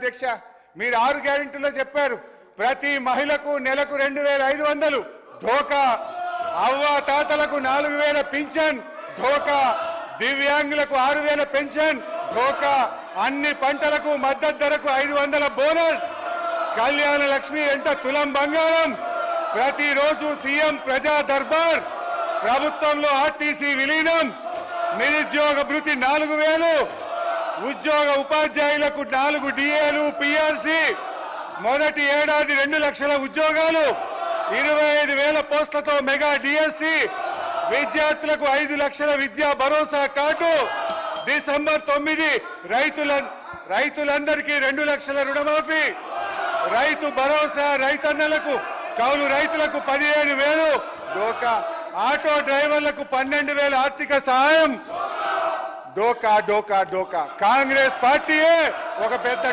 అధ్యక్ష మీరు 6 గ్యారెంటీలో చెప్పారు ప్రతి మహిళకు నెలకు 2500 ధోకా అవ్వ తాతలకు 4000 పింఛన్ ధోకా దివ్యాంగులకు 6000 పెన్షన్ ధోకా అన్ని పంటలకు మద్దతు ధరకు 500 బోనస్ కళ్యాణ లక్ష్మి వెంట తులం బంగారం ప్రతిరోజు సీఎం ప్రజా దర్బార్ ప్రభుత్వంలో ఆర్టీసీ విలీనం నిరుద్యోగ భృతి 4000 ఉద్యోగ ఉపాధ్యాయులకు 4 డిఏలు పిఆర్సి మొదటి ఏడాది 2 లక్షల ఉద్యోగాలు 25,000 పోస్టులతో మెగా డిఎస్సి విద్యార్థులకు 5 లక్షల విద్యా భరోసా కార్డు డిసెంబర్ 9 రైతులందరికీ 2 లక్షల రుణమాఫీ రైతు భరోసా రైతన్నలకు కౌలు రైతులకు 15,000 డోకా ఆటో డ్రైవర్లకు 12,000 ఆర్థిక సహాయం డోకా డోకా డోకా కాంగ్రెస్ పార్టీయే ఒక పెద్ద